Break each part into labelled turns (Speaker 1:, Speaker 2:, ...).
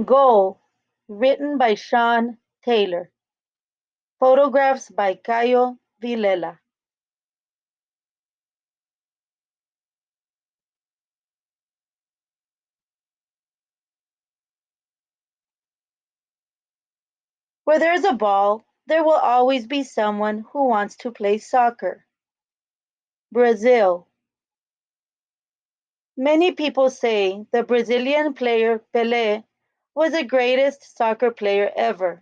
Speaker 1: Goal, written by Sean Taylor. Photographs by Caio Vilela. Where there's a ball, there will always be someone who wants to play soccer. Brazil. Many people say the Brazilian player Pelé was the greatest soccer player ever.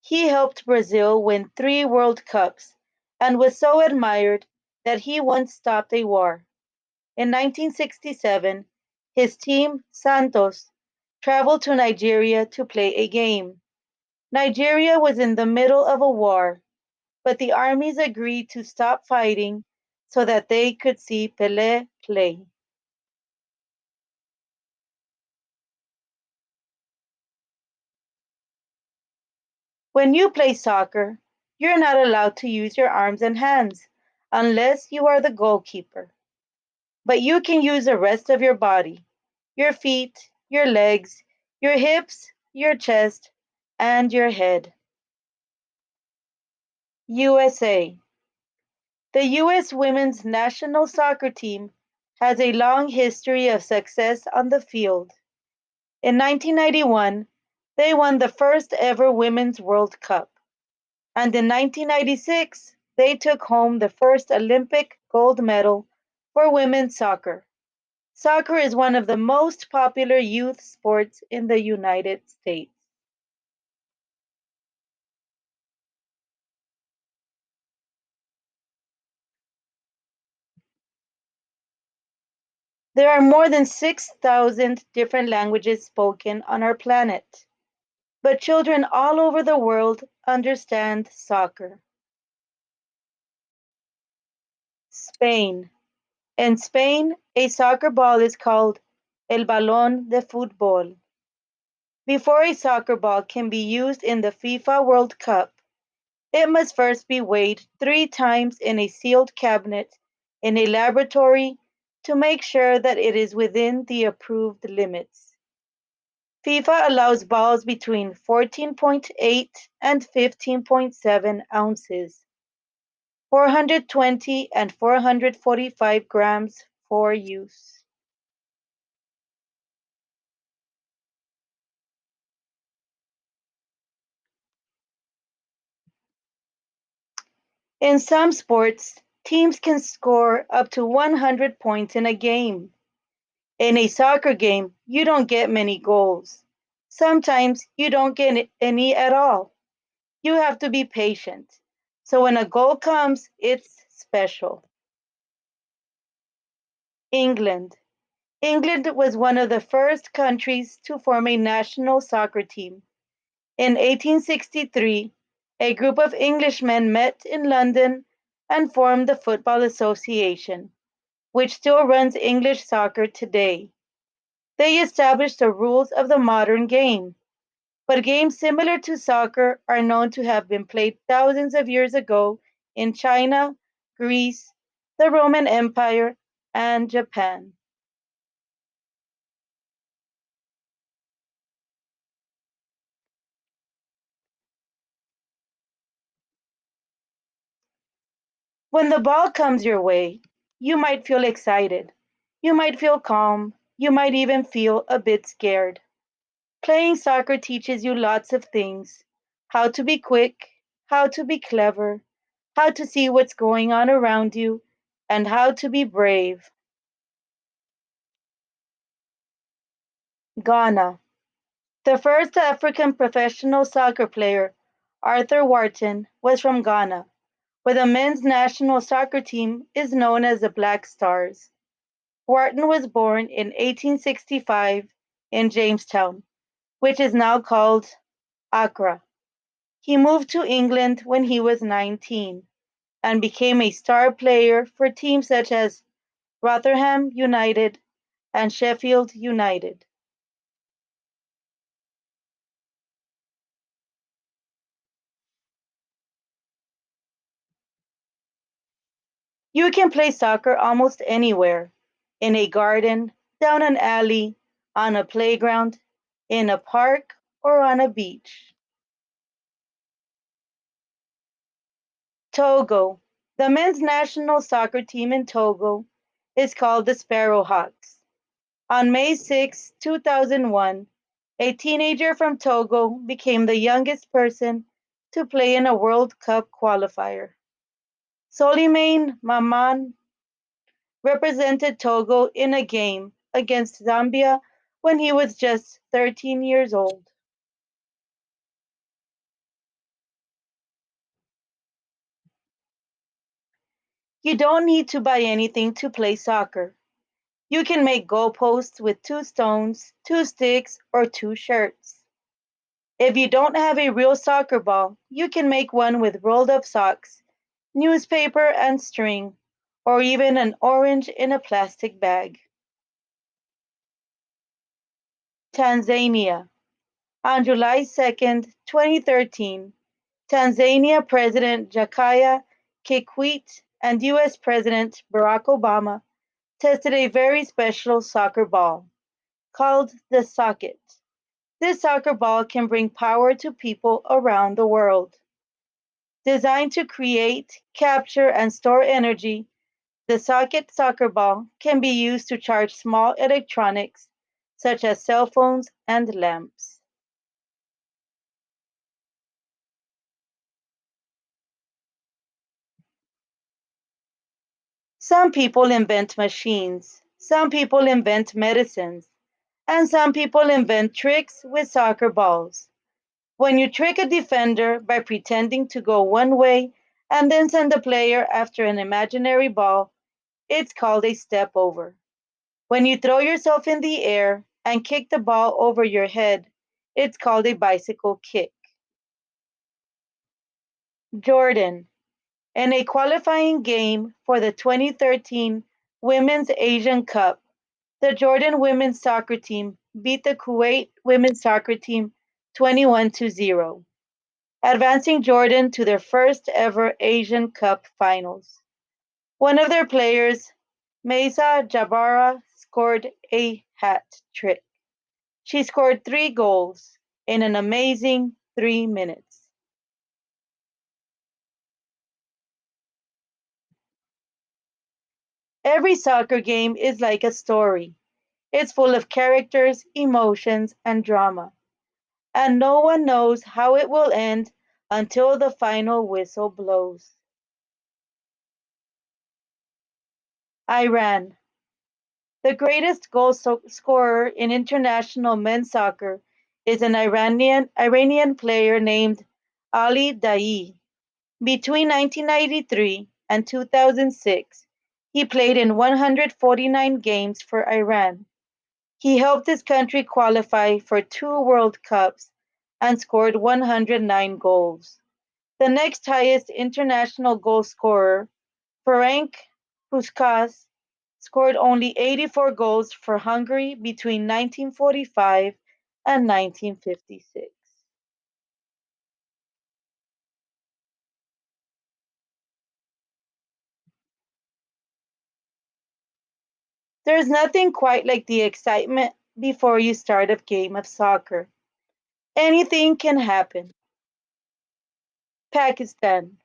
Speaker 1: He helped Brazil win 3 World Cups and was so admired that he once stopped a war. In 1967, his team, Santos, traveled to Nigeria to play a game. Nigeria was in the middle of a war, but the armies agreed to stop fighting so that they could see Pelé play. When you play soccer, you're not allowed to use your arms and hands unless you are the goalkeeper. But you can use the rest of your body, your feet, your legs, your hips, your chest, and your head. USA. The US women's national soccer team has a long history of success on the field. In 1991, they won the first ever Women's World Cup, and in 1996, they took home the first Olympic gold medal for women's soccer. Soccer is one of the most popular youth sports in the United States. There are more than 6,000 different languages spoken on our planet, but children all over the world understand soccer. Spain. In Spain, a soccer ball is called el balón de fútbol. Before a soccer ball can be used in the FIFA World Cup, it must first be weighed 3 times in a sealed cabinet in a laboratory to make sure that it is within the approved limits. FIFA allows balls between 14.8 and 15.7 ounces, 420 and 445 grams for use. In some sports, teams can score up to 100 points in a game. In a soccer game, you don't get many goals. Sometimes you don't get any at all. You have to be patient. So when a goal comes, it's special. England. England was one of the first countries to form a national soccer team. In 1863, a group of Englishmen met in London and formed the Football Association, which still runs English soccer today. They established the rules of the modern game, but games similar to soccer are known to have been played thousands of years ago in China, Greece, the Roman Empire, and Japan. When the ball comes your way, you might feel excited, you might feel calm, you might even feel a bit scared. Playing soccer teaches you lots of things: how to be quick, how to be clever, how to see what's going on around you, and how to be brave. Ghana. The first African professional soccer player, Arthur Wharton, was from Ghana, where the men's national soccer team is known as the Black Stars. Wharton was born in 1865 in Jamestown, which is now called Accra. He moved to England when he was 19 and became a star player for teams such as Rotherham United and Sheffield United. You can play soccer almost anywhere: in a garden, down an alley, on a playground. in a park, or on a beach? Togo. The men's national soccer team in Togo is called the Sparrowhawks. On May 6, 2001, a teenager from Togo became the youngest person to play in a World Cup qualifier. Solimane Maman represented Togo in a game against Zambia when he was just 13 years old. You don't need to buy anything to play soccer. You can make goalposts with two stones, two sticks, or two shirts. If you don't have a real soccer ball, you can make one with rolled up socks, newspaper, and string, or even an orange in a plastic bag. Tanzania. On July 2, 2013, Tanzania President Jakaya Kikwete and US President Barack Obama tested a very special soccer ball called the socket. This soccer ball can bring power to people around the world. Designed to create, capture, and store energy, the socket soccer ball can be used to charge small electronics such as cell phones and lamps. Some people invent machines, some people invent medicines, and some people invent tricks with soccer balls. When you trick a defender by pretending to go one way and then send the player after an imaginary ball, it's called a step over. When you throw yourself in the air and kick the ball over your head, it's called a bicycle kick. Jordan. In a qualifying game for the 2013 Women's Asian Cup, the Jordan women's soccer team beat the Kuwait women's soccer team 21-0, advancing Jordan to their first ever Asian Cup finals. One of their players, Mesa Jabara, scored a hat trick. She scored 3 goals in an amazing 3 minutes. Every soccer game is like a story. It's full of characters, emotions, and drama, and no one knows how it will end until the final whistle blows. Iran. The greatest goal scorer in international men's soccer is an Iranian player named Ali Daei. Between 1993 and 2006, he played in 149 games for Iran. He helped his country qualify for 2 World Cups and scored 109 goals. The next highest international goal scorer, Ferenc Puskás, scored only 84 goals for Hungary between 1945 and 1956. There's nothing quite like the excitement before you start a game of soccer. Anything can happen. Pakistan.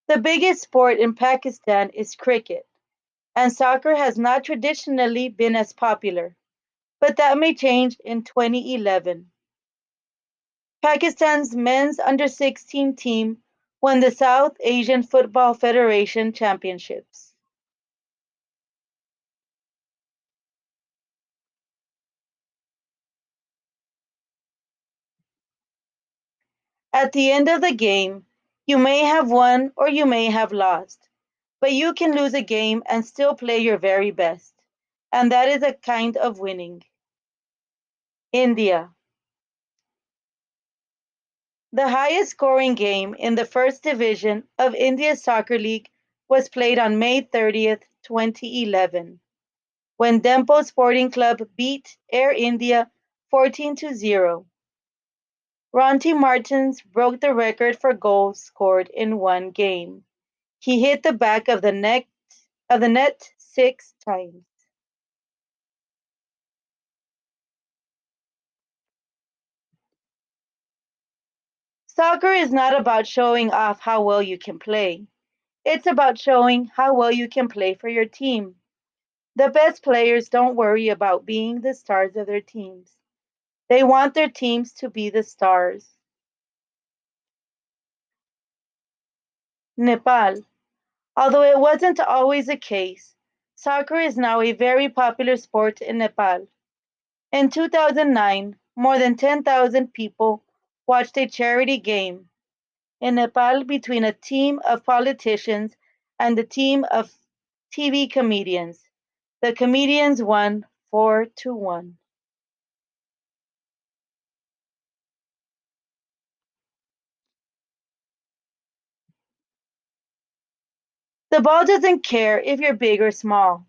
Speaker 1: The biggest sport in Pakistan is cricket, and soccer has not traditionally been as popular, but that may change in 2011. Pakistan's men's under 16 team won the South Asian Football Federation Championships. At the end of the game, you may have won or you may have lost, but you can lose a game and still play your very best. And that is a kind of winning. India. The highest scoring game in the first division of India's soccer league was played on May 30th, 2011, when Dempo Sporting Club beat Air India 14-0. Ronty Martins broke the record for goals scored in one game. He hit the back of the net 6 times. Soccer is not about showing off how well you can play. It's about showing how well you can play for your team. The best players don't worry about being the stars of their teams. They want their teams to be the stars. Nepal. Although it wasn't always the case, soccer is now a very popular sport in Nepal. In 2009, more than 10,000 people watched a charity game in Nepal between a team of politicians and a team of TV comedians. The comedians won 4-1. The ball doesn't care if you're big or small.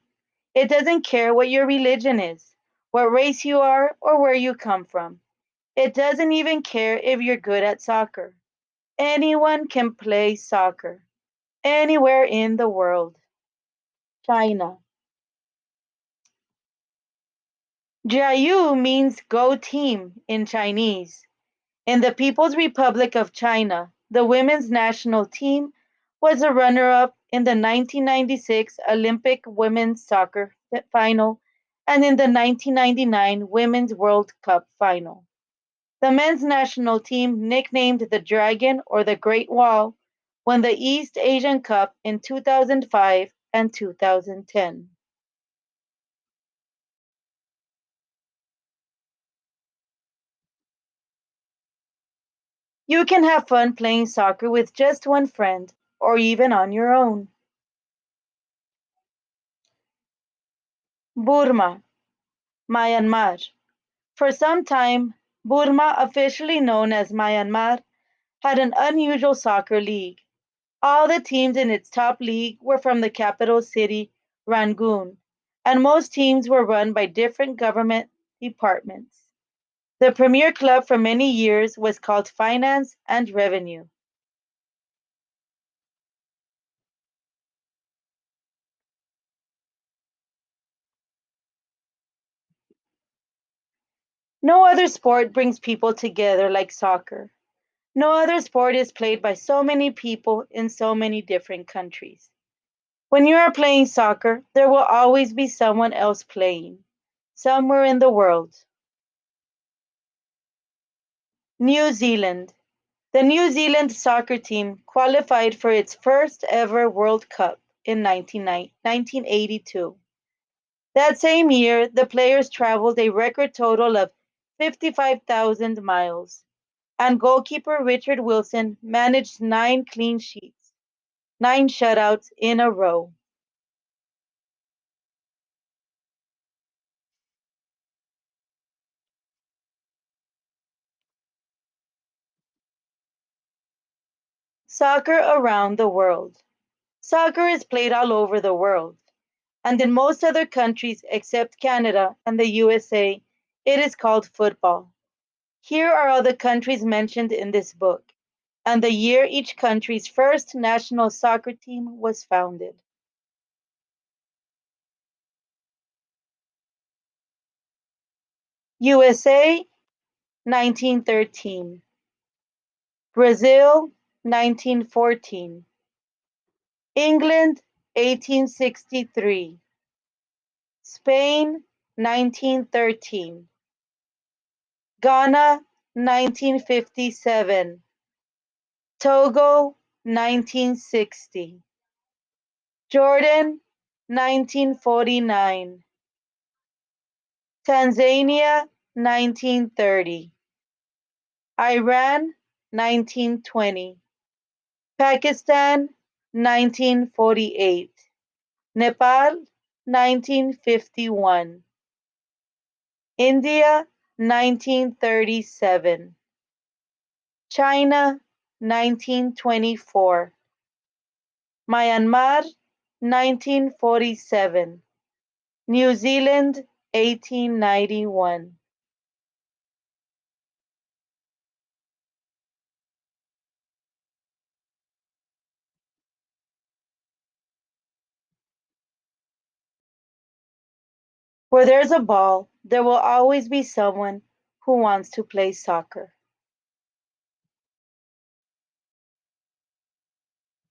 Speaker 1: It doesn't care what your religion is, what race you are, or where you come from. It doesn't even care if you're good at soccer. Anyone can play soccer anywhere in the world. China. Jiayu means go team in Chinese. In the People's Republic of China, the women's national team was a runner up in the 1996 Olympic women's soccer final and in the 1999 Women's World Cup final. The men's national team, nicknamed the Dragon or the Great Wall, won the East Asian Cup in 2005 and 2010. You can have fun playing soccer with just one friend or even on your own. Burma, Myanmar. For some time, Burma, officially known as Myanmar, had an unusual soccer league. All the teams in its top league were from the capital city, Rangoon, and most teams were run by different government departments. The premier club for many years was called Finance and Revenue. No other sport brings people together like soccer. No other sport is played by so many people in so many different countries. When you are playing soccer, there will always be someone else playing, somewhere in the world. New Zealand. The New Zealand soccer team qualified for its first ever World Cup in 1982. That same year, the players traveled a record total of 55,000 miles, and goalkeeper Richard Wilson managed 9 clean sheets, 9 shutouts in a row. Soccer around the world. Soccer is played all over the world, and in most other countries except Canada and the USA, it is called football. Here are all the countries mentioned in this book, and the year each country's first national soccer team was founded. USA 1913, Brazil 1914, England 1863, Spain 1913, Ghana 1957, Togo 1960, Jordan 1949, Tanzania 1930, Iran 1920, Pakistan 1948, Nepal 1951, India 1937, China 1924, Myanmar 1947, New Zealand 1891. Where there's a ball, there will always be someone who wants to play soccer.